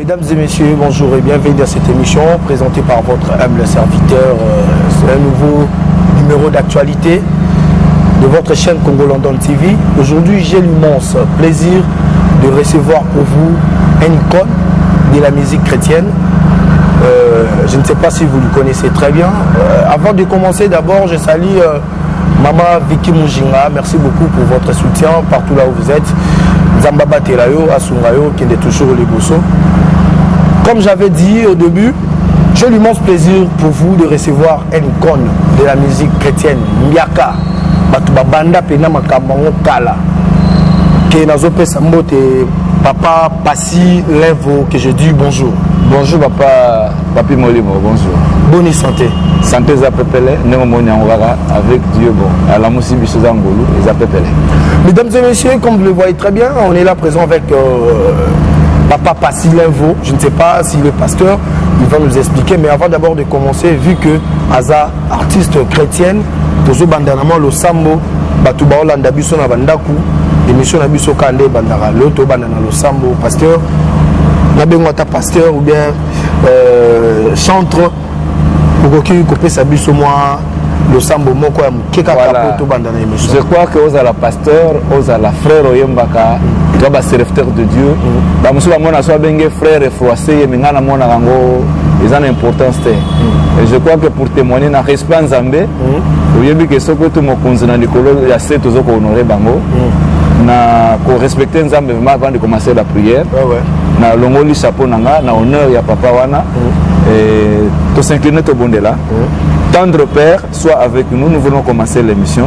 Mesdames et messieurs, bonjour et bienvenue dans cette émission présentée par votre humble serviteur. C'est un nouveau numéro d'actualité de votre chaîne Congo London TV. Aujourd'hui, j'ai l'immense plaisir de recevoir pour vous un icône de la musique chrétienne. Je ne sais pas si vous le connaissez très bien. Avant de commencer, d'abord, je salue Maman Vicky Mujinga. Merci beaucoup pour votre soutien partout là où vous êtes. Zambaba Telayo, Asungayo, qui est toujours les Bosso. Comme j'avais dit au début, j'ai l'immense plaisir pour vous de recevoir un icône de la musique chrétienne, Miaka, Batubabanda Pena Makabango Kala, qui est Nazope Sambote, Papa Passi Levo, que je dis bonjour. Bonjour Papa, Papi Molimo, bonjour. Bonne santé. Santé Zapepele, Nemomoni Angwara, avec Dieu bon. À la Moussi Bissozangolo et Zapepele. Mesdames et messieurs, comme vous le voyez très bien, on est là présent avec Papa Passi Levo. Je ne sais pas si le pasteur, il va nous expliquer, mais avant d'abord de commencer, vu que Aza, artiste chrétienne, Tozo Bandanamo, le Sambo, Batouba Olanda Bisso na Bandaku, émission na Bisso Kande Bandara, l'auto Bandana le Sambo, pasteur. Nabengwata pasteur ou bien chantre pour que couper sa bus au moins le sambo moko ya mukeka kapoto banda na émission. Je crois que aux la pasteur, aux la frère oyembaka, toi ba serviteur de Dieu. Ba musuba mona so benge frère et froissé mingana mona rango, ils ont importance té. Et je crois que pour témoigner na respect nzambe, oyebi que soko to mokonzi na likolo ya seto zoko honorer bango. Na ko respecter nzambe avant de commencer la prière. Na longoli chapeau nanga na honneur ya papa wana et to s'incliner to bondela. Tendre Père, sois avec nous, nous voulons commencer l'émission.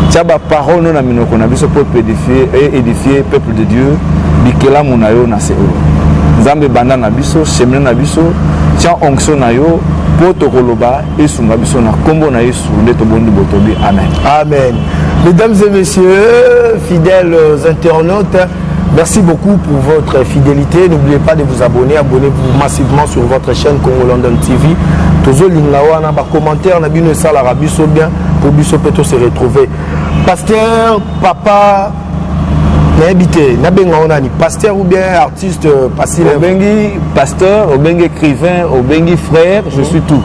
Tchaba parole nous na minoko na biso pour édifier et édifier peuple de Dieu bikela munayo na seolo. Nzambe banda na biso, chemin na biso, tia onction na yo poto koloba et sunga biso na kombo na Yesu nde to bondi botobi. Amen. Amen. Mesdames et messieurs, fidèles internautes, merci beaucoup pour votre fidélité. N'oubliez pas de vous abonner. Abonnez-vous massivement sur votre chaîne Congo London TV. Tozo Linglawa, na ba commentaire, na bino sala rabiso bien pour biso peto se retrouver. Pasteur, papa, n'habité, na benga onani pasteur ou bien artiste Passi Levo. Obengi pasteur, obengi écrivain, obengi frère, je suis tout.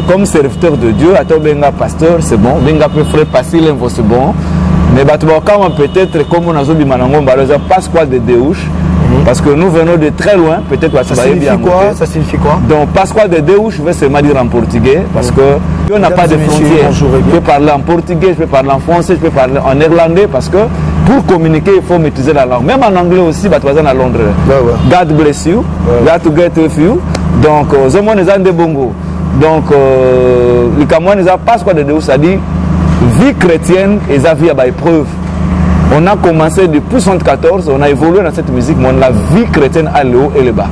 Comme serviteur de Dieu, à toi benga pasteur, c'est bon. Benga peu frère Passi Levo, c'est bon. Mais peut-être comme on a dit Pasquale de Déouche, parce que nous venons de très loin, peut-être ça signifie quoi? Ça signifie quoi? Donc Pasquale de Déouche, je vais seulement dire en portugais, parce que on n'a pas de frontières. Je peux parler en portugais, je peux parler en français, je peux parler en néerlandais, parce que pour communiquer, il faut maîtriser la langue. Même en anglais aussi, bah, tu vas à Londres. God bless you, God to get with you. Donc, Zomo n'est pas de bongo. Donc, le Cameroun n'est pas Pasquale de Déouche, ça dit vie chrétienne et sa vie à épreuve. On a commencé depuis 1974, on a évolué dans cette musique, mais la vie chrétienne a le haut et le bas.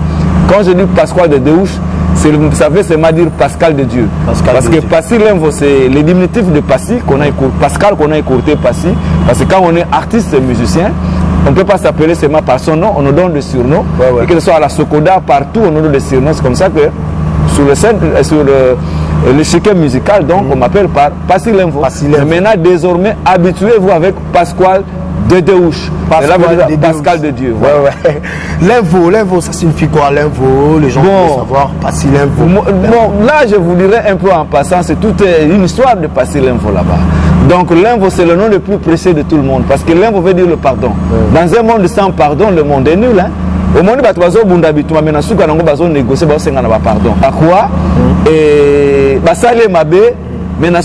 Quand je dis Pasquale de Déouche, vous savez, c'est ma dire Pascal de Dieu. Parce que Passi Levo, c'est le diminutif de Passi, Pascal qu'on a écourté Passi. Parce que quand on est artiste et musicien, on ne peut pas s'appeler seulement par son nom, on nous donne des surnoms. Et que ce soit à la Sokoda, partout, on nous donne des surnoms. C'est comme ça que sur le scène, sur le chiquet musical, donc on m'appelle par Passi Levo. Maintenant, désormais, habituez-vous avec Pasquale de Déouche. Pascal de Dieu. Levo, ça signifie quoi? Levo, les gens veulent savoir. Passi Levo. Bon, là, je vous dirais un peu en passant, c'est toute une histoire de Passi Levo là-bas. Donc, Levo, c'est le nom le plus précieux de tout le monde, parce que Levo veut dire le pardon. Dans un monde sans pardon, le monde est nul. Hein? Au monde où négocier pardon. À quoi? Et basale mabe, mais ne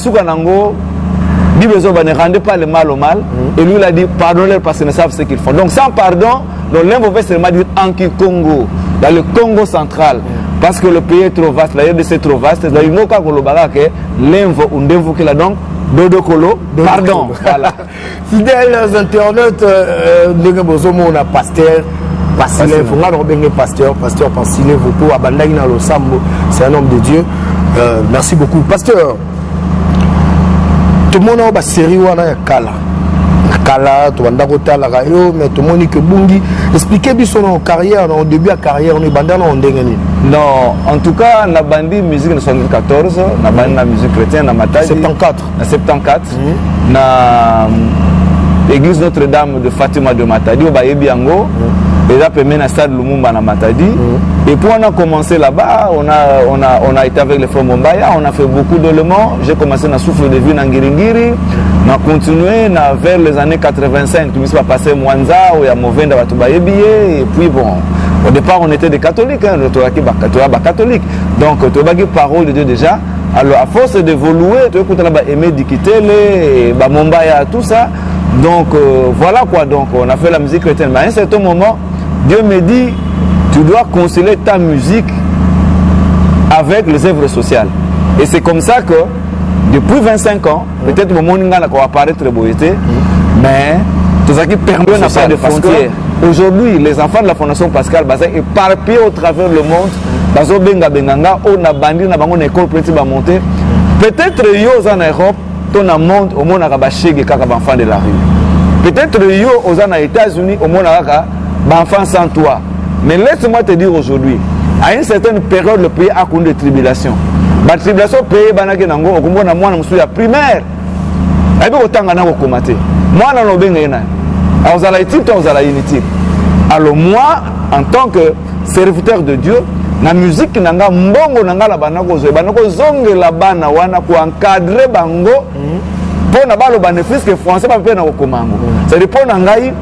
rendez pas le mal au mal. Et lui il a dit pardonnez parce qu'ils ne savent ce qu'ils font. Donc sans pardon, l'Invo veut seulement dire Anki Congo, dans le Congo central. Parce que le pays est trop vaste, la RDC c'est trop vaste. Il y a l'Invo Undevo qui l'a donc Dodo Kolo, pardon. Voilà. Fidèles internautes, on a pasteur. Passi Levo, pasteur Passi Levo pour Abandai na lo Sambo, c'est un homme de Dieu. Merci beaucoup. Pasteur, tout le monde a une série wana kala. Kala, tu vas kota la rayo, mais tout le monde que bungi. Expliquez-moi son carrière, au début de carrière, on est bandé en dengani. Non, en tout cas, on a bandé musique en 74, on a bandé la musique chrétienne, on a matadi. 74. En 74, on a l'église Notre-Dame de Fatima de Matadi, au Bayebiango. déjà permis à stade Lumumba na Matadi. Et puis on a commencé là-bas, on a été avec les frères Mombaya, on a fait beaucoup d'éléments. J'ai commencé à souffle de vie dans Ngiringiri, on a continué vers les années 85, tout ça passé Mwanza, où il y a Movenda Batubayebiye, et puis bon, au départ on était des catholiques, hein, catholiques. Donc tu as parole de Dieu déjà. Alors à force d'évoluer, tu as aimé Dikitele, Mombaya, tout ça. Donc voilà quoi, donc on a fait la musique chrétienne. Mais à un certain moment, Dieu me dit, tu dois concilier ta musique avec les œuvres sociales. Et c'est comme ça que, depuis 25 ans, peut-être mon monde va apparaître très beau, mais tout ça qui permet n'a pas de frontières. Aujourd'hui, les enfants de la Fondation Pascal Bazin éparpillés au travers le monde, bazo benga benganga, on a bandit na bango école petit ba monter. Peut-être yo en Europe, ton a monde au monde a bachege kaka enfants de la rue. Peut-être yo aux États-Unis au monde a enfants sans toi. Mais laisse-moi te dire aujourd'hui, à une certaine période, le pays a connu des tribulations. La tribulation pays banaki nango okumona mwana musuya primaire. Aibe otanga na okomate. Mwana no bengena. Azala itite azala inutile. Alors moi en tant que serviteur de Dieu, la musique nanga mbongo nanga la banako zonge la bana wana ko encadrer bango pour na ba le bénéfice que français ba pe na okomango. Ça dépend na ngai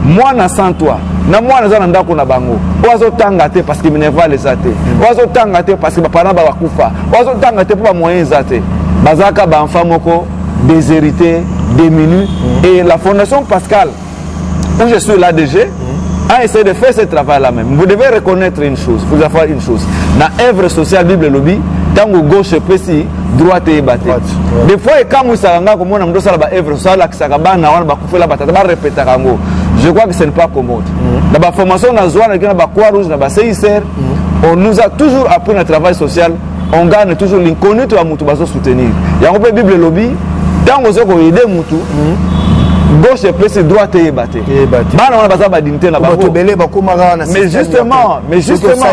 mwana sans toi. Na mwana za ndako na bango ozo tanga te parce que minerva les até ozo tanga te parce que ba parents ba kufa ozo tanga te pour ba moyens até bazaka ba enfant moko déshérité démunis et la Fondation Pascal où je suis l'ADG a essayé de faire ce travail là même. Vous devez reconnaître une chose, vous devez faire une chose na œuvre sociale Bible lobby tango gauche pesi droite et batté des fois quand vous saranga comme on ndo sala ba œuvre sociale la kisaka na wana ba kufela batata ba répéter kango. Je crois que ce n'est pas commode. Dans la formation, dans la Croix-Rouge, dans la CICR, on nous a toujours appris le travail social. On gagne toujours l'inconnu de la soutenir. Il y a un peu de Bible lobby. Dans le monde, il y a des gens gauche et plus droite et batté. Mais justement,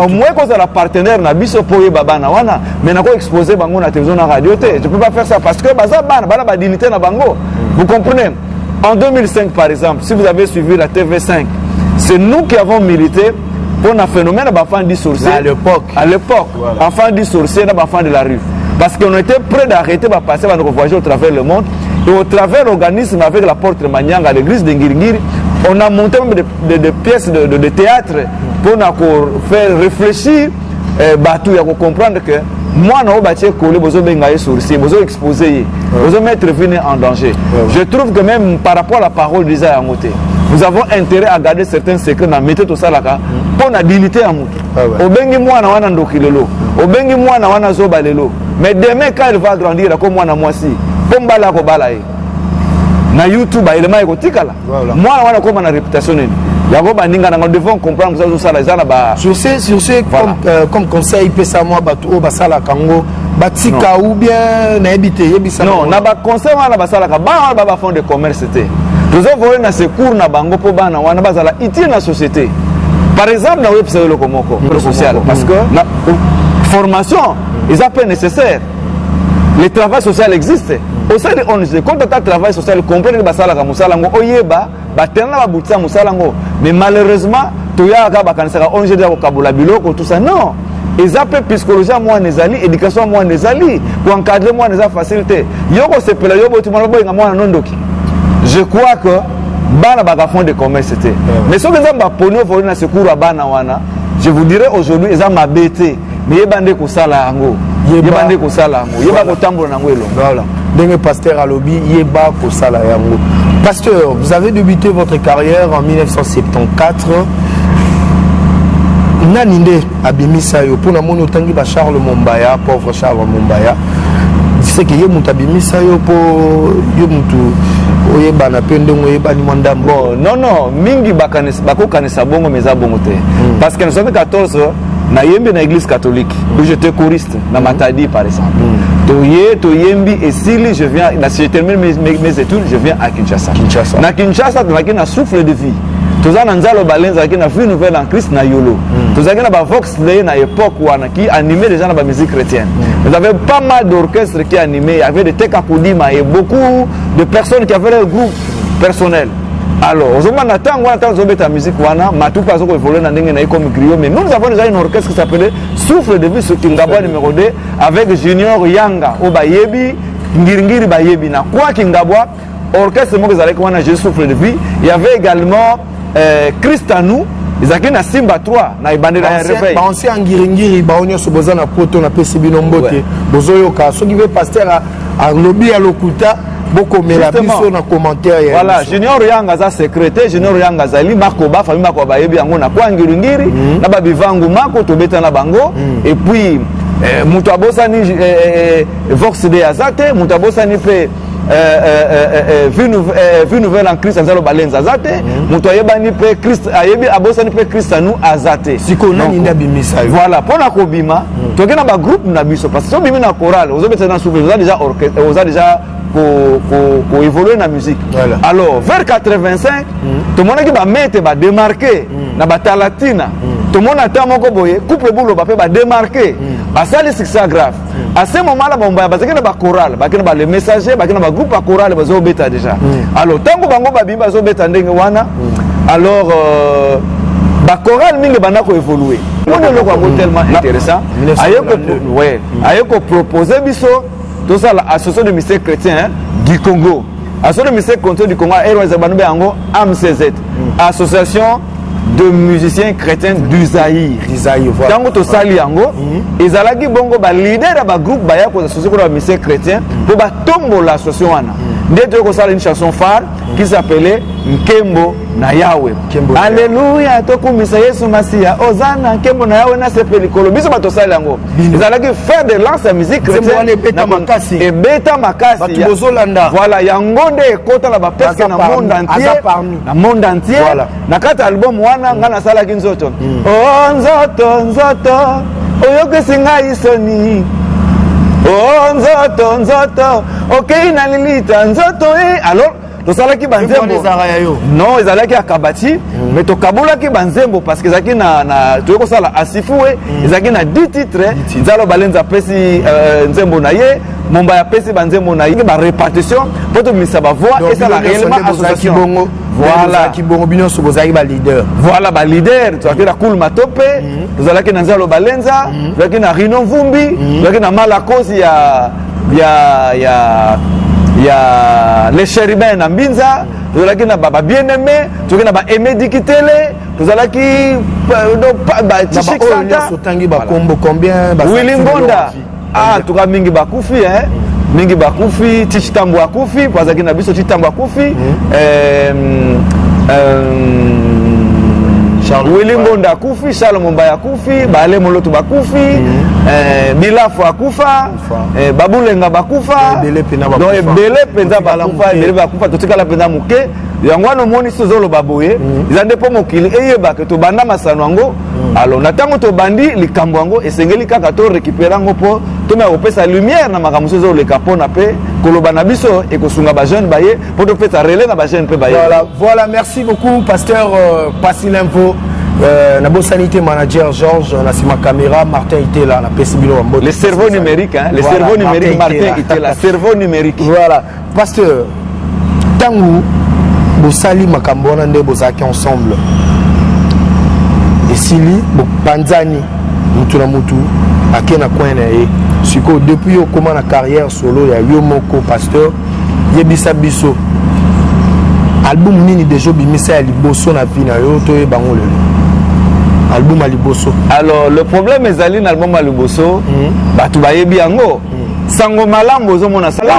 au moins quand on a partenaire, on a bis pour y babana wana, mais on a exposé bango na télévision na radio. Je peux pas faire ça parce que bana dignité na bango. Vous comprenez? En 2005, par exemple, si vous avez suivi la TV5, c'est nous qui avons milité pour un phénomène d'enfants du sorcier. À l'époque, voilà. Enfants du sorcier, enfants de la rue. Parce qu'on était prêts d'arrêter de passer notre voyage au travers le monde. Et au travers l'organisme avec la porte Maniang à l'église de Ngiringiri, on a monté des pièces de théâtre pour faire réfléchir, pour comprendre que moi, je ne suis pas exposé, je vais mettre venir en danger. Je trouve que même par rapport à la parole d'Isaïe Amoté, nous avons intérêt à garder certains secrets dans la méthode de Salaka pour la dignité à Moutou. Mais demain, quand il va grandir, comme moi, comme Bala Kobalae, na YouTube, il m'a écouté. Moi, je comme une réputation. Nous devons comprendre que ça sur ce comme conseil pesa moi bato basala kango batika ou bien na habité non na ba conseil wana basala ka ba fond de commerce c'était nous avons na secours na bango po bana wana bazala utile na société par exemple na website le komoko social parce que la formation est à peine nécessaire. Le travail social existe au sein de ONG quand tu as travail social comprendre que basala ka musala ngo oyeba batena ba butsa musala ngo. Mais malheureusement, tout ça non. Ils appellent psychologie moi nezali, éducation moi nezali, pour encadrer moi les facilités. Je crois que bana baga fond de commerce c'était. Mais si vous avez pono volé na secours à bana wana, je vous dirais aujourd'hui ils ont m'abêté. Mais yebande ko sala ngo. Yebande ko sala ngo. Yeba ko tambola na ngo elo. Voilà. Denge pasteur à lobby yeba ko sala yango. Pasteur, vous avez débuté votre carrière en 1974. Naninde abimisa yo pour na mono tangi ba Charles Mombaya, pauvre Charles Mombaya. C'est que yo mutu abimisa yo po yo mutu oyeba na pende oyeba ni mandambo. Bon, non, mingi bako kanisa bongo meza bongo te. Parce que en 2014 na yembi na église catholique où j'étais choriste na Matadi par exemple. To yembi et si je viens si je termine mes études je viens à Kinshasa. Na Kinshasa na souffle de vie. Tous en Nzalo Balenza qui na vie nouvelle en Christ na yolo. Tous en na Vox Day na époque wana qui animait les gens dans la musique chrétienne. Vous avez pas mal d'orchestres qui animaient, il y avait des Teka Kodima et beaucoup de personnes qui avaient leur groupe personnel. Alors, on a ta musique, tout passe au évoluer dans comme griot, mais nous avons déjà une orchestre qui s'appelle Souffle de vie sur Kingabwa numéro 2 avec Junior Yanga, au Bayebi, Ngiri Bayebi, na quoi Kingabwa, orchestre moi avec moi j'ai Souffle de vie. Il y avait également Christanou, ils ont na Simba 3, na ibande la réveil. Ancien Ngiri baonyo so bozana poto na pesi binombote. Bozoyoka, ce qui veut pasteur à lobby à l'okuta. Beaucoup mais la biso na commentaire. Voilà, Junior Yanga za secrétaire, Junior Yanga za li Makoba, famille Makoba yebi yango na kwa ngiri na ba bivangu mako to beta na bango et puis mutu abosani Vox de Azate, mutu abosani pe vu nouvelle en Christ Azalo Balenza Azate, mutu ayebani pe Christ ayebi abosani pe Christanou Azate. Siko nani ndabi misa. Voilà, pour na kobima, to gena ba groupe na biso parce que so bimi na chorale, ozo beta na souffle, oza déjà orchestre, oza déjà pour évoluer dans la musique. Voilà. Alors, vers 85, tout le monde qui va mettre, va démarquer, na bata latina. Tout le monde attend mon coboye, couple boulot, va démarquer. Ça, c'est grave. À ce moment-là, on va faire un choral, les messagers, un groupe choral, ils vont bêta déjà. Alors, tant que bango babi, ils vont bêta ndengwana. Alors, le choral, il va évoluer. On est tellement intéressant. Ayoko proposer biso. Tout ça, l'association de ministères chrétiens du Congo. L'association de ministères chrétiens du Congo, AMCZ. Association de musiciens chrétiens du Zaïre. Dans tout ça, ils ont bongo ba leader ba groupe ba ya ko association de ministères chrétiens pour ba tombo l'association wana. Dès que ça une chanson phare qui s'appelait Nkembo na Yahweh. Alléluia, tokumisa Yesu Masia. Ozana Nkembo na Yahweh na sepeli kolo. Biso ba to sala yango. Ils allaient faire de l'ance musique chrétienne. Et beta makasi. Voilà, yangonde ekota la ba presque na monde entier. Na monde entier. Na kata album wana ngana sala kinzoto. Oh nzoto nzoto. Oyoke singa isoni. Oh nzoto nzoto. OK na lilita nzoto alors to sala ki banzembo non ils allaient ki akabati mais to kabola ki banzembo parce que zaki na to ko sala asifue zaki na 10 titres zalo balenza pesi nzembo na ye momba ya pesi banzembo na ye ba répartition pour to misa ba voix et ça la réellement association voilà qui bongo bino so bozaki ba leader voilà ba leader to akira cool matope to zala ki na nzalo balenza zaki na Rino Vumbi zaki na Malakosi ya les chérubins na Mbinza, nous allons na baba bien-aimé, nous allons na aimé dikitele, nous allons qui Tchik Santa, sotangi ba kombo combien ba Willy Mbonda. Ah, tu as mingi bakufi mingi bakufi, Tichitambo akufi, parce que na biso Tichitambo akufi, Willy Mbonda akufi, Charles Mombaya akufi, Bale Moloto bakufi, Bilafu akufa, Babulenga bakufa, donc Ebele penza bakufa, Ebele bakufa, totika la penza muke, yangwano moni sozolo baboye, ils ont dépôt mokili eyeba que to banda masanwango, alors natango to bandi likambo yango esengeli kaka to récupérer ngo po to me opesa lumière na makambo sozolo le kapona pe koloba na biso et kosunga ba jeune baye pour to faire relais na ba jeune pe baye. Voilà, merci beaucoup pasteur Passi l'info. Nabo sanité manager Georges, Nassima Caméra, Martin était là, la PCBilo. Le cerveau numérique, hein, le cerveau numérique, Martin était là, cerveau numérique. Voilà, pasteur, Tangu, Bosali Makambona, Bosaki ensemble. Et Sili, Banzani, Mutuna Mutu, Akena Kwene, Siko, depuis au comment la carrière solo, il y a Yomoko, pasteur, Yebisa Bisso. Album nini déjà bimisa liboso na vina yo to e bango le album à liboso. Alors le problème est ali na album à liboso batu bayebi yango sango malamu ozomona sango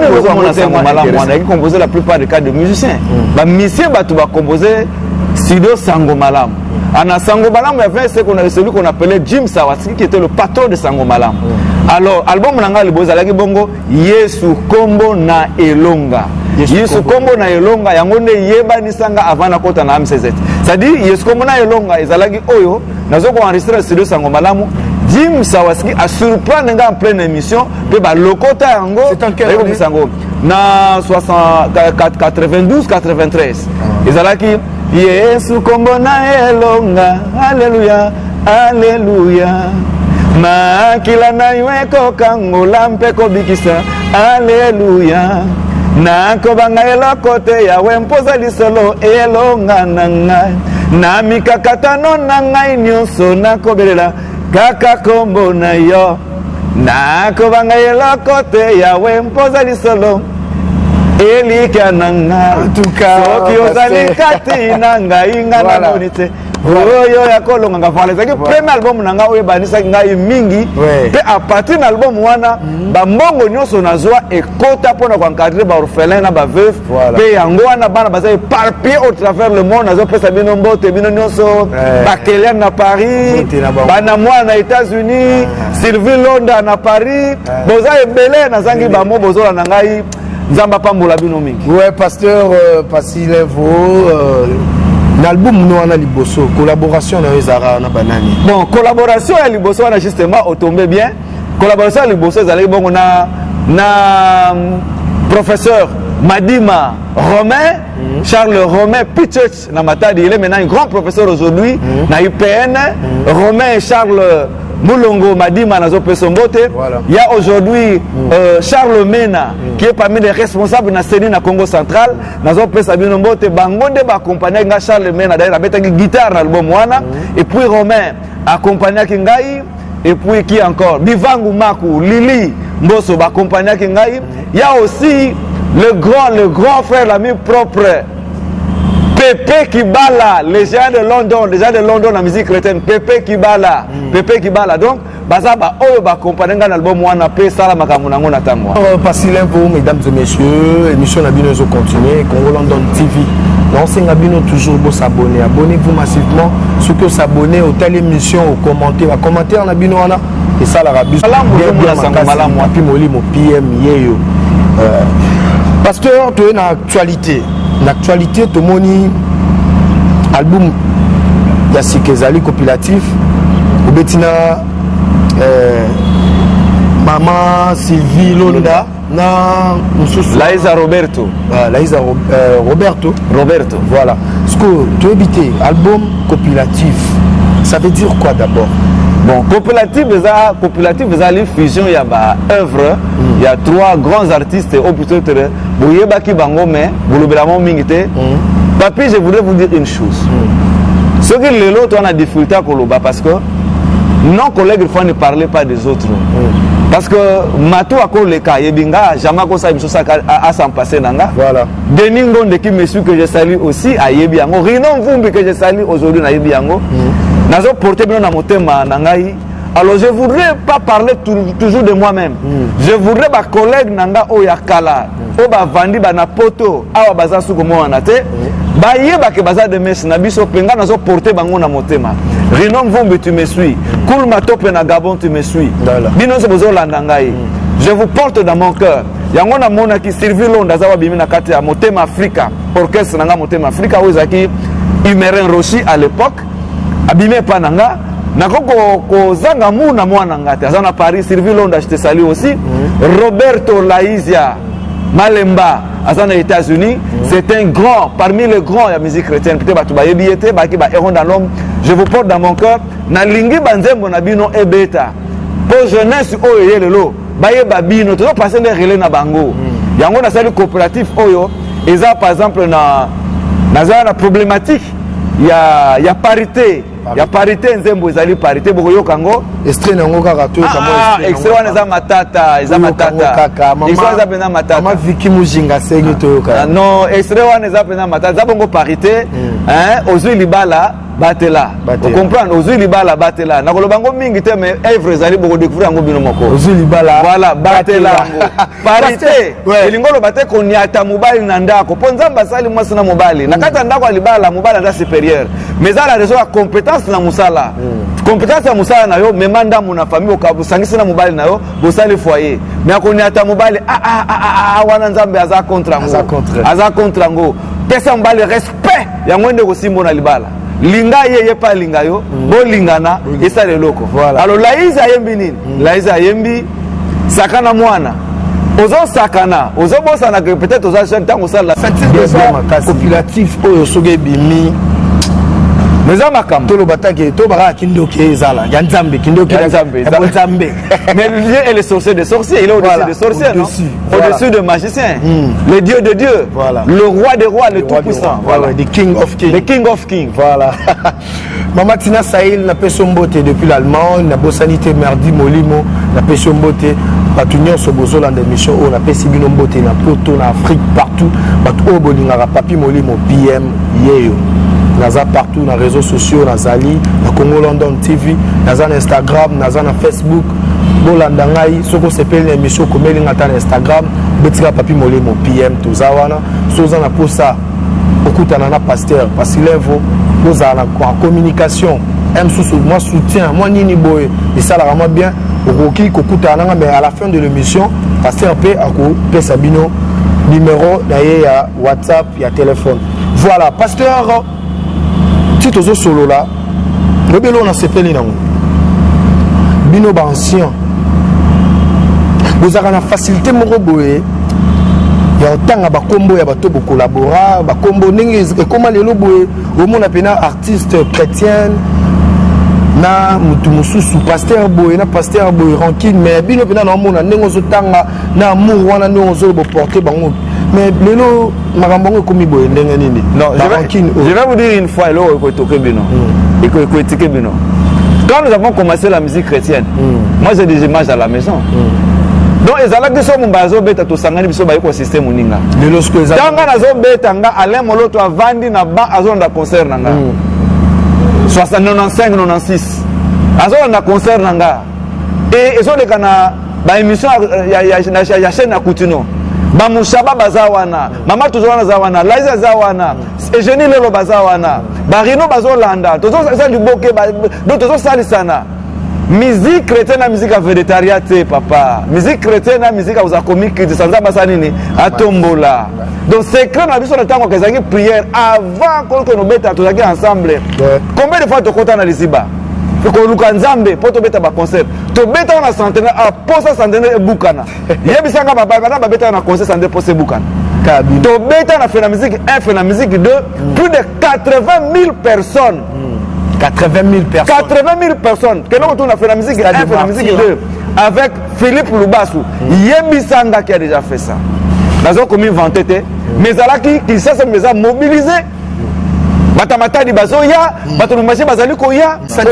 malamu on a composé la plupart des cas de musiciens ba musicien batu ba composer studio sango malamu ana sango malamu il y avait celui qu'on appelait Jim Sawasiki qui était le patron de sango malamu. Alors album nanga liboso alaki bongo Yesu Kombo na Elonga. Yesu Kombo na Elonga yango nde yeba nisanga avant na kota na AMCZ. C'est-à-dire Yesu Kombo na Elonga ezalaki oyo nazo ko enregistrer studio sango malamu Jim Sawasiki a surprendre nga en pleine émission pe ba lokota yango sango na 92 93 ezalaki Yesu Kombo na Elonga alléluia alléluia makila na iweko kangola mpeko bikisa alléluia nakobanga eloko te yawe mpoza lisolo elonga na ngai na mikakatano na ngai nyonso nakobelela kaka kombo na yo nakobanga eloko te yawe mpoza lisolo elika na ngai soki ozali kati na ngai nga namoni te oyo ya kolonga nga vala ezalaki premier album na ngai oyo ebanisaki ngai mingi mpe a partir na album wana bambongo nyonso nazwa ekota mpona koencadre baorphelin na baveuve mpe yango wana bana baza éparpillé au travers le monde nazopesa bino mbote bino nyonso bakeliane na Paris bana mwana na États-Unis Sylvie Londa na Paris boza ebele nazangi bamo bozola na ngai nzamba pambola bino mingi. Ouais, pasteur Pasilevo l'album nous a liboso collaboration na ezara na banani. Bon, collaboration à liboso on a justement tombé bien. Collaboration à liboso ezali bongo na professeur Madima Romain, Charles Romain Pichurch na Matadi, il est maintenant un grand professeur aujourd'hui na UPN. Romain et Charles Moulongo Madima Nazo Pesombote. Il y a aujourd'hui Charles Mena qui est parmi les responsables de la na Congo central. Nazo Pesombote Bangonde ba accompagner nga Charles Mena d'ailleurs avec une guitare dans l'album wana et puis Romain accompagner Kingai et puis qui encore Bivangu Maku Lili Mboso ba accompagner Kingai. Il y a aussi le grand frère l'ami propre Pepe Kibala, les gens de London, la musique chrétienne, Pepe Kibala, Pepe Kibala. Donc, bazaba oyo ba accompagner dans l'album wana pe sala makambo nango na tango. Pasile vous mesdames et messieurs, émission na bino zo continuer Congo London TV. Lancez Ngabino toujours beau s'abonner, abonnez-vous massivement, ceux qui s'abonnent au telle émission, au commentaire na bino wana et ça la rabis. Malamu api molimo PM yeyo. Pasteur, tu es dans l'actualité. L'actualité, tout le monde album Yassikezali copilatif. Ou Bettina Maman Sylvie Londa. Laïsa Roberto. Laïsa Roberto. Voilà. Ce que tu as évité, album copilatif, ça veut dire quoi d'abord? Bon, copilatif, c'est la fusion, il y a une œuvre, il y a 3 grands artistes, au plutôt que Bouyebaki Bangome, Boulobelamo Mingite. Papi, je voudrais vous dire une chose. Ce que les autres ont difficulté à Koloba, parce que nos collègues, il faut ne parler pas des autres. Parce que Matou a collé ka Yebinga, jamais qu'on s'aime sur ça à s'en passer nanga. Voilà. Deningo de qui me suit que je salue aussi à Yebiango. Rinon Vumbi que je salue aujourd'hui à Yebiango. Nazo porté bien dans mon thème nangai. Alors je voudrais pas parler toujours de moi-même. Je voudrais ma collègue nanga oyakala, oba vandi ba na poto, awa baza suko mo anate. Ba yeba ke baza de mes na biso penga nazo porté bango na motema. Rinom Vumbi tu me suis. Koul Matope na Gabon tu me suis. Bino se bozo landangai. Je vous porte dans mon cœur. Yango na mona ki Sylvie Londa zawa bimi na kati ya Motema Africa. Orchestre nanga Motema Africa ozaki Imerin Roshi à l'époque. Abime pananga. Nakoko kozanga muna mwana ngate. Azana Paris Sylvie Londa je te salue aussi. Roberto Laizia Malemba Azana États-Unis. C'est un grand parmi les grands de la musique chrétienne. Peut-être batu ba yebiete ba ki ba héros dans l'homme. Je vous porte dans mon cœur. Na lingi banzembo na bino ebeta. Pour jeunesse oyo yelelo. Baye babino to passer les relais na bango. Yango na sali coopératif oyo. Eza par exemple na problématique. Il y a parité. Il y a parité nzembo ezali parité bokoyo kango. Extrait nango kaka to kamo extrait wana eza matata, eza matata. Extrait eza pena matata. Mama Vicky Mujinga sengi to ka. Non, extrait wana eza pena matata. Za bongo parité, hein, ozui libala batela. Vous comprenez, ozui libala batela. Na kolo bango mingi te mais œuvre ezali boko découvrir ngo bino moko. Ozui libala. Voilà, batela. Parité. Elingolo bate konyata mobile na ndako. Ponzamba sali mwasi na mobile. Na kata ndako libala mobile nda supérieur. Mais ça la raison la compétence na musala. Compétence ya musala na yo memanda muna famille okabusangisi na mobile na yo bosali foyer. Mais akonyata mobile wana nzambe aza contre ngo. Aza contre ngo. Pesa mbali respect ya ngwende kosimbo na libala. Linga yeye pa linga yo bo lingana esa le loko. Voilà. Alors Laïsa yembi nini? Laïsa yembi sakana mwana. Ozo sakana, ozo bosa na peut-être ozo jeune tango sala. C'est copilatif oyo soge bimi. Mais ça makam to lo batake to bara kindoke ezala. Ya nzambe kindoke nzambe. Mais Dieu est le sorcier des sorciers, il est au-dessus des sorciers non? au-dessus de magicien, le Dieu de Dieu, le roi des rois, le tout-puissant. Voilà, the King of Kings. The King of Kings. Voilà. Maman Tina Sahil n'a pas son beauté depuis l'Allemagne, n'a pas sanité mardi molimo, n'a pas son beauté. Batunion sur Bozo dans des missions, on a pas si bien beauté dans Poto, en Afrique, partout. Batou Bolingara, Papi Molimo, PM, Yeyo. Naza partout dans les réseaux sociaux, dans Zali, dans Congo London TV, dans Instagram, dans Facebook. Bolandangai, ce qu'on s'appelle l'émission comme elle est dans Instagram, Betika Papi Molimo, PM, tout ça. Soza na pour ça, beaucoup de pasteur, parce qu'il est vous en communication. Moi soutien, moi nini boy, et ça la rend bien. Mais à la fin de l'émission, pasteur P a Sabino numéro d'ailleurs WhatsApp, il y a téléphone. Voilà, pasteur. Si tu es solo là, le bélo on a ce peli non. Bino ba ancien. Vous avez la facilité mon boé. Il y a autant à bakombo ya bato bo collaborer, bakombo ningi comment les loboé, au monde appena artiste chrétien na mutu mususu pasteur boy na pasteur boy rancune mais bino pena na mona ningo zotanga na amour wana ningo zo bo porter bango. Mais lelo makambo komi boye ndenge nini. Non, je vais vous dire une fois lo ko toke bino. Et ko etike bino. Quand nous avons commencé la musique chrétienne, moi j'ai des images à la maison. Donc ezala que so mumbazo beta to sangani biso ba ko système uninga. Lelo sko ezala. Tanga nazo beta nga Alain Moloto avandi na ba azonda concert nanga. 95 96. Azonda concert nanga. Et ezo de kana ba émission ya chaîne à Coutinho. Bamushaba bazawana, mama tuzwana zawana, Liza zawana, Eugénie lelo bazawana, Barino bazolanda, tozo ça du boké, donc tozo salisana. Musique chrétienne na musique végétarienne papa. Musique chrétienne na musique aux comique de sanza basanini atombola. Donc secret na biso na tango kezaki prière avant que nous beta tozaki ensemble. Combien de fois to kota na liziba? Ko luka nzambe po to beta ba concert to beta na centenaire a posa centenaire e bukana yebisanga baba ba beta na concert centenaire po se bukana to beta na fait la musique 1 fait la musique 2 plus de 80 000 personnes 80 000 personnes 80 000 personnes que nous on a fait la musique 1 fait la musique 2 avec Philippe Lubasu yebisanga qui a déjà fait ça nazo comme inventé mais alaki qui ça se a mobilisé. Batamatadi bazoya, batonumaché bazali koya. C'est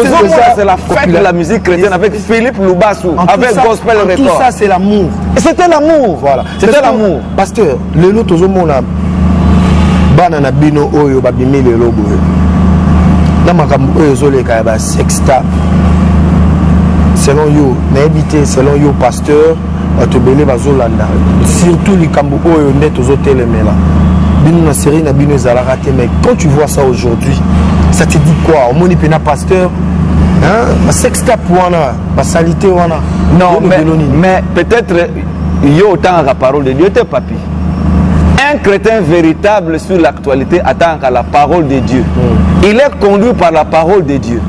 la fête de la musique chrétienne avec Philippe Lubasu, avec Gospel Record. Tout ça c'est l'amour. C'était l'amour, voilà. C'était l'amour. Pasteur, le lot tozomona banana bino oyo babimi le lobo. Na makambo oyo zoleka ba sexta. Selon yo, n'habité selon yo pasteur, batobele bazolanda. Surtout les kambo oyo net ozotelemela. Bino série na bino raté mais quand tu vois ça aujourd'hui ça te dit quoi au moni pena pasteur hein sexta wana ba salité wana non mais peut-être yo autant la parole de Dieu te papi un chrétien véritable sur l'actualité attend à la parole de Dieu il est conduit par la parole de Dieu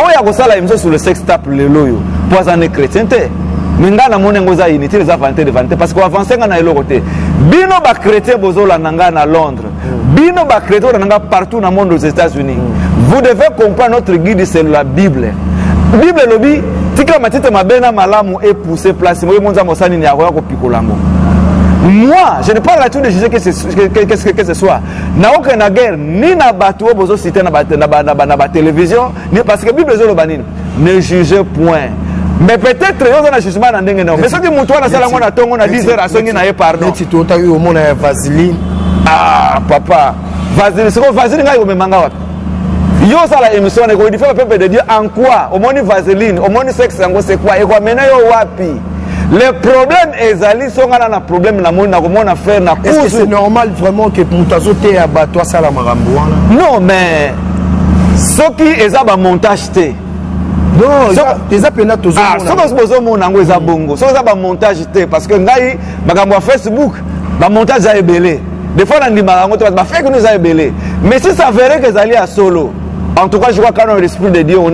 oya ko sala émission sur le sexta le loyo pour un chrétien te minga na mona ngoza unité les avantages de vanité parce qu'on avance na elo côté bino ba chrétien bozola nanga na Londres bino ba chrétien nanga partout dans le monde aux États-Unis vous devez comprendre notre guide c'est la Bible lobi tika matite mabena malamu et pousser place moi monza mosani ni akoya ko pikolango moi je ne parle pas de juger que ce soit na aucune guerre ni na bato bozo citer na ba télévision ni parce que Bible zolo banine ne jugez point. Mais peut-être que vous avez un jugement dans le monde. Mais ce qui est montré dans la salle, on a 10 heures à soigner, pardon. Si tu as eu au monde vaseline. Ah, papa. Vaseline, c'est quoi vaseline? Il y a un yo ça la émission, il faut le peuple de Dieu en quoi? Au monde vaseline, au monde sexe, c'est quoi? Et quoi maintenant, wapi? Le problème est ali sont dans un problème na monde na faire na cause. Est-ce que c'est normal vraiment que Moutazo te abattoir ça la marambo? Non, mais ce qui est un montage té. Non, les appels tous ah, ça va se poser mon angle za bongo. Ça va montage té parce que ngai makambo Facebook, ba montage a belé. Des fois on dit malango tu vas faire que nous a belé. Mais si ça verrait que ça allait à solo. En tout cas, je vois quand on l'esprit de Dieu, on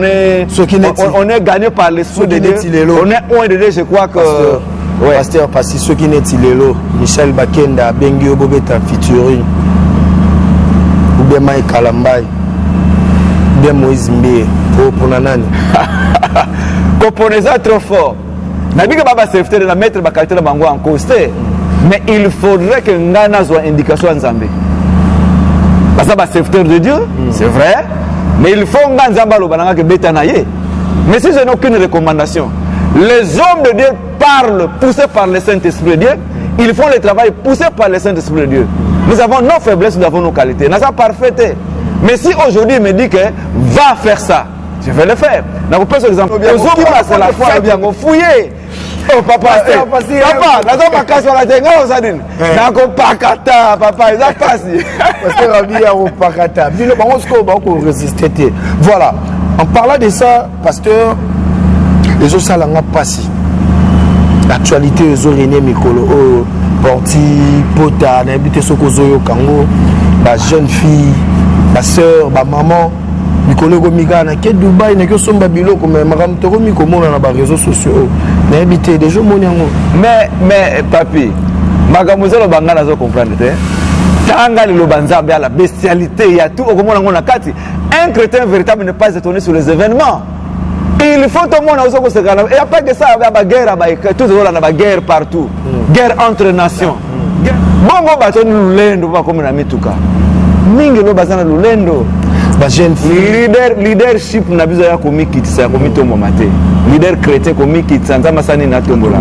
est gagné par l'esprit de Dieu. On est un de Dieu, je crois que pasteur parce que ceux qui n'est tilelo, Michel Bakenda, Bengio Bobeta featuring. Ou bien Mike Kalambai. Bien Moïse Mbé pour Nanani. Componez-ça trop fort. Nabika baba serviteur na mettre ba qualité na bango en cause. Mais il faudrait que ngana soit indication en Zambé. Parce que ba serviteur de Dieu, c'est vrai, mais il faut ngana Zamba lo bananga que betanaye. Mais si je n'ai aucune recommandation, les hommes de Dieu parlent poussés par le Saint-Esprit de Dieu, ils font le travail poussé par le Saint-Esprit de Dieu. Nous avons nos faiblesses, nous avons nos qualités. Nous avons parfait. Mais si aujourd'hui il me dit que va faire ça, je vais le faire. Dans le premier exemple, c'est la foi, bien fouiller. Oh papa, papa, la zone passe sur la terre, on s'est dit. Nako pakata, papa, ils ont passé. Parce que Rabbi a au pakata. Dis le bon, on se résister. Voilà. En parlant de ça, pasteur, les autres salles n'ont pas passé. L'actualité, les autres René Mikolo, Porti, Pota, n'habite Sokozoyo Kango, la jeune fille, la soeur, la maman. Mikolo Gomiga na ke Dubaï na ke somba biloko mais maram to mi ko mona na ba réseaux sociaux na habité des jours moniango mais papi magamuzelo bangana zo comprendre te tanga le banzambe à la bestialité il y a tout au mona ngona kati un chrétien véritable ne pas étonné sur les événements il faut tout le monde aussi ko se gana et après que ça ba guerre ba tout zo na ba guerre partout guerre entre nations bongo bato lulendo ba comme na mituka mingi lo bazana lulendo. Leadership n'a besoin de commis ça commis tombo maté. Leader chrétien commis quitte ça nzamba sani na tombola.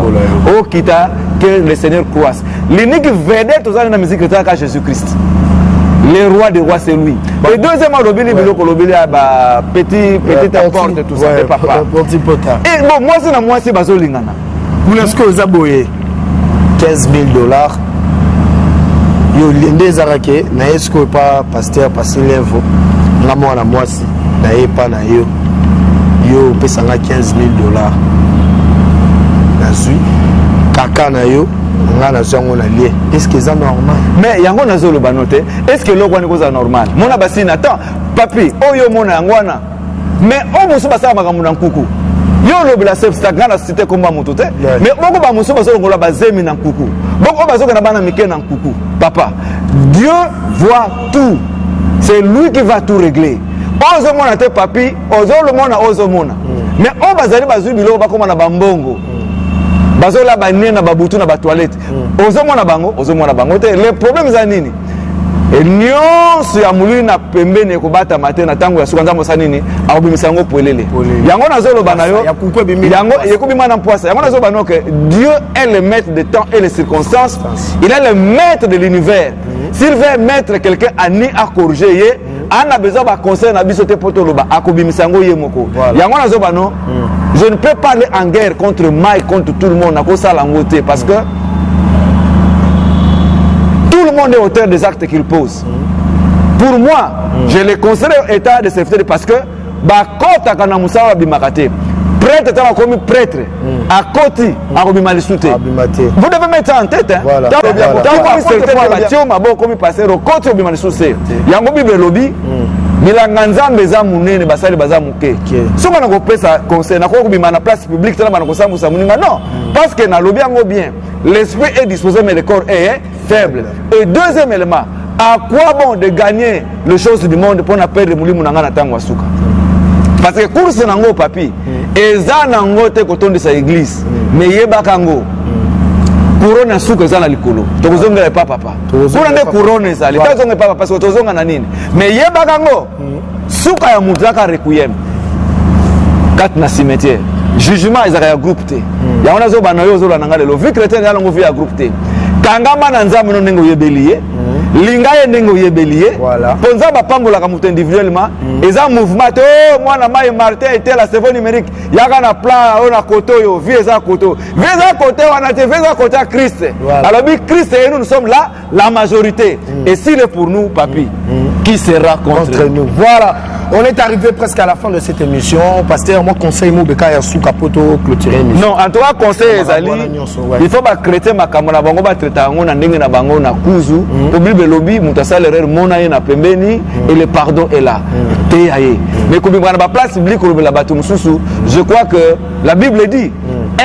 Oh kita que le Seigneur croisse. L'unique vedette aux dans la musique chrétienne c'est Jésus-Christ. Le roi des rois c'est lui. Et deuxièmement lobili biloko lobili ba petite apporte tout ça papa. Petit pota. Et bon moi c'est bazo lingana. Pour l'instant vous aboyé $15,000. Yo lende zarake na esko pas pasteur passer l'info. Na mwana mwasi na yepa na yo pesanga $15,000 nazui kaka na yo ngana zango na lie est-ce que c'est normal mais yango nazo lo banote est-ce que lokwa niko za normal mona basi na temps papi oyo mona yangwana mais o musu basa makambo na nkuku yo lo bila chef stagana cité komba mutu te mais boko ba musu baso ngola bazemi na nkuku boko baso kana bana mike na nkuku papa Dieu voit tout. C'est lui qui va tout régler. Ozo mona te papi, ozo le mona ozo mona. Mais on bazali bazui bilo ba koma na bambongo. Bazo la banene na babutu na ba toilette. Ozo mona bango te. Le problème za nini? Et nyonso ya mulini na pembeni ekobata matin na tango ya suka nzambo sanini akobimisa ngo polele. Yango nazo bana yo. Yango yekobima na poisa. Yango nazo bana que Dieu est le maître des temps et les circonstances. Il est le maître de l'univers. S'il veut mettre quelqu'un à ni à corriger, on a besoin de conseil na biso te poto loba akobimisa ngo ye moko. Yango nazo bana je ne peux pas aller en guerre contre Mike contre tout le monde na ko sala ngote parce que tout le monde est auteur des actes qu'il pose. Pour moi, je les considère état de serviteur parce que bakota kana musawa bimakate. Prêtre t'as commis prêtre. À côté, à Robimalisuté. Vous devez mettre ça en tête. T'as commis serviteur de Batio mabo commis passer au côté Robimalisuté. Yango Bible lobby. Milanga nzambe za munene basali baza muke. Soka na ko pesa conseil na ko bima na place publique tala na ko sambusa muninga non parce que na lobby yango bien. L'esprit est disposé mais le corps est faible. Et deuxième élément, à quoi bon de gagner les choses du monde pour na perdre mulimu na ngana tango asuka. Parce que course nango papi eza nango te kotonde sa église mais yebaka ngo couronne asuka eza na likolo tokozonga le papa kuna nde couronne eza le tozonga papa parce que tozonga na nini mais yebaka ngo suka ya mudaka requiem kat na cimetière jugement ezaka ya groupe te yango nazo bana yo zola nanga lelo vie chrétienne ya longo vie ya groupe te kangama na nzambe no ndenge oyebeliye linga ye ndenge oyebeliye ponza bapangolaka moto individuellement eza mouvement te mwana mai martin était la cerveau numérique yaka na plan oyo na kote oyo vie eza kote vie eza kote wana te vie eza kote ya Christ alobi Christ et nous sommes là la majorité et s'il est pour nous papi qui sera contre nous? Voilà, on est arrivé presque à la fin de cette émission. Pasteur, moi conseille Moubeka et Souka Poto clôturer l'émission. Non, en tout cas conseil Ezali, il faut pas créer ma caméra bango ba traiter ngo na ndenge na bango na kuzu, au Bible lobby mutasala erreur mona ye na pembeni et le pardon est là. Teyaye. Mais comme on a pas place publique au la batu mususu, je crois que la Bible dit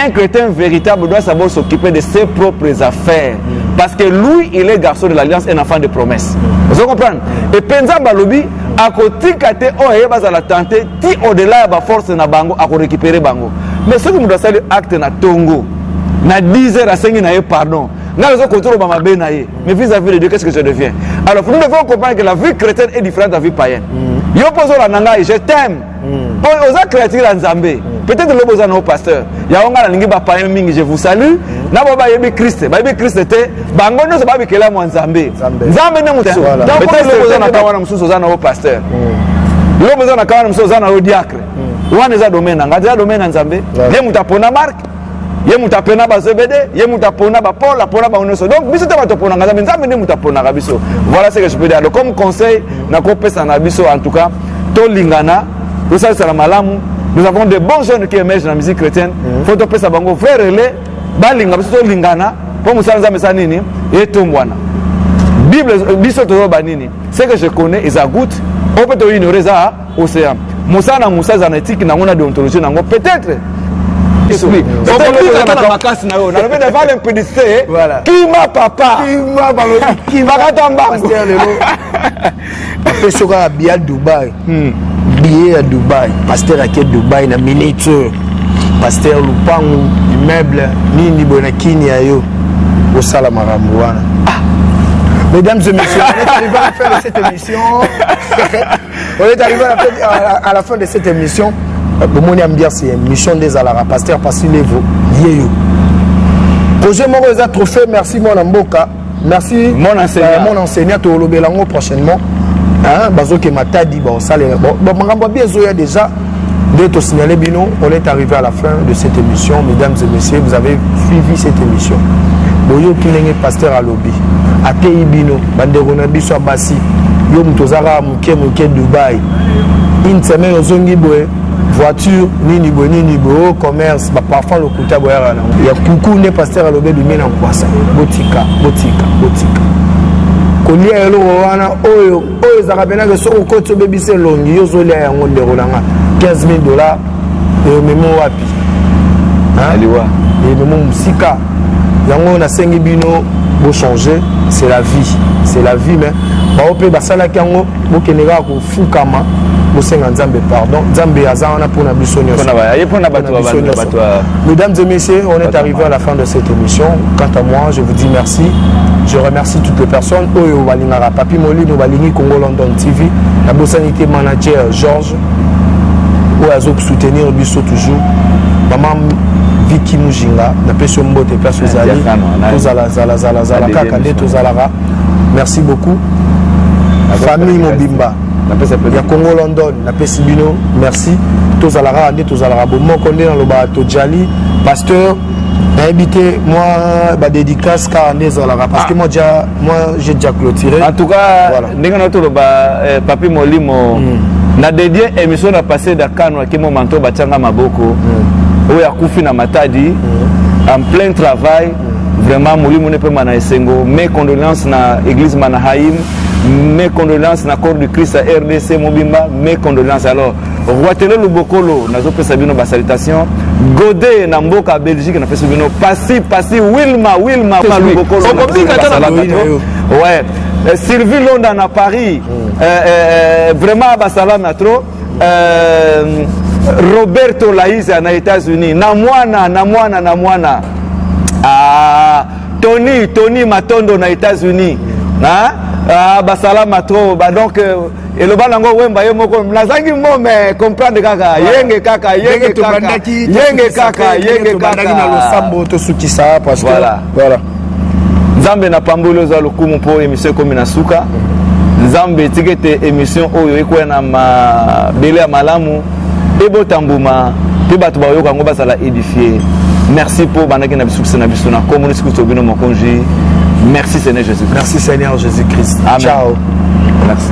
un chrétien véritable doit savoir s'occuper de ses propres affaires. Parce que lui, il est garçon de l'alliance, un enfant de promesse. Vous comprenez? Et Penza Balobi, à côté de la tenter, ti au-delà de la force na bango, à récupérer bango. mais ceux qui me doivent saluer acte na tongo na 10 heures à 5 na pardon na les autres contrôles ma bé naé mais vis-à-vis de Dieu qu'est-ce que je deviens? Alors nous devons comprendre que la vie chrétienne est différente de la vie païenne. Yo poso la nanga je t'aime oza créature la nzambe peut-être le boza no pasteur ya onga la lingi ba païen mingi je vous salue na ba yebi Christ te bango no ba bikela mo nzambe nzambe ne mutu peut-être le boza na kawana mususu oza na o pasteur le boza na kawana mususu oza na o diacre wana za domaine nga za domaine nzambe ye mutu apona marque ye mutu apena ba zebede ye mutu apona ba Paul apona ba oneso donc biso te ba topona nga nzambe ne mutu apona ka biso voilà ce que je peux dire. Alors comme conseil na ko pesa na biso en tout cas to lingana to ça c'est la malamu. Nous avons de bons jeunes qui émergent dans la musique chrétienne. Faut to pesa bango frère relais balinga biso to lingana pour musanza mesanini et tombwana Bible biso to banini ce que je connais ils agoutent on peut te ignorer ça océan Moussa na Moussa zanétique na ngona déontologie nango peut-être esprit on peut na makasi na yo na levé devant l'impudicité qui m'a papa qui m'a katamba pasteur lelo pesoka bia Dubaï billet à Dubaï pasteur à Dubaï na minute pasteur lupangu immeuble nini bonakini ayo au sala marambo wana. Mesdames et messieurs, on est arrivé à la fin de cette émission. On est arrivé à la fin de cette émission. Bon, c'est une mission des Alara, pasteur Pasilevo, Yeyo. Projet Morosa Trophée, merci mon Amboka. Merci mon enseignant, tu vas le prochainement. Bazo qui m'a dit, bon, ça les. Bon, bien déjà. Dès que signaler Bino, on est arrivé à la fin de cette émission. Mesdames et messieurs, vous avez suivi cette émission. Boyo Kinenge pasteur à lobby. Atei Bino, Banderona Biso Abassi, Yom Tozara Mouké Dubaï. Une semaine aux Ongiboué, voiture, Nini Bo, commerce, parfois le Kouta Boyarana. Il y a coucou ne pasteur à lobby du Ménan Poisson. Botika. Kolia Elo Wana, Oyo Zarabena, que son côté baby c'est long, Yozolia en de Rolanga. $15 000 et même wapi aliwa et même musika yango na sengi bino bo changer c'est la vie mais ba opé basala kango bo kenega ko fukama bo senga nzambe pardon nzambe azana pona biso nyonso mesdames et messieurs on est arrivé à la fin de cette émission. Quant à moi je vous dis merci. Je remercie toutes les personnes oyo balingara papi moli no balingi Congo London TV la bosanité manager Georges pour soutenir Bisso toujours. Maman Vicky Mujinga, la pression mbote perso zali, zala kakande tozalara. Merci beaucoup. Famille Mobimba. Il y a Congo London, la Pessibino, merci. Tozalara, tozalara. Bon, moi, on est dans le bateau Djali, pasteur. Habité moi ba dédicace car Zalara parce que moi j'ai déjà clôturé. En tout cas, voilà. Papi Molimo na dédié émission na passé Dakar qui mon manteau batanga maboko. Oya kufi na matadi en plein travail. Vraiment Molimo ne peut mana esengo. Mes condoléances na église Manahaim, mes condoléances na corps du Christ à RDC Mobimba, mes condoléances. Alors Roitelo Lubokolo nazo pesa bino ba salutation. Godé na mboka Belgique na pesa bino Passi Wilma Lubokolo. Ouais. Sylvie Londa na Paris. Vraiment ba salam na trop. Roberto Laïs na États-Unis. Na mwana. Ah, Tony Matondo na États-Unis. Ba salam na trop. Ba donc et le balango wemba yo moko nazangi mome comprendre kaka yenge kaka na losambo to sukisa parce que voilà Nzambe na pambolo za lokumu po émission comme na suka Nzambe tikete émission oyo eko na ma bele ya malamu ebo tambuma pe batu ba yoka ngo basala édifier. Merci pour banaki na bisukisa na bisuna comme nous sikuto bino mokonji. Merci Seigneur Jésus. Merci Seigneur Jésus-Christ. Amen. Ciao. Merci.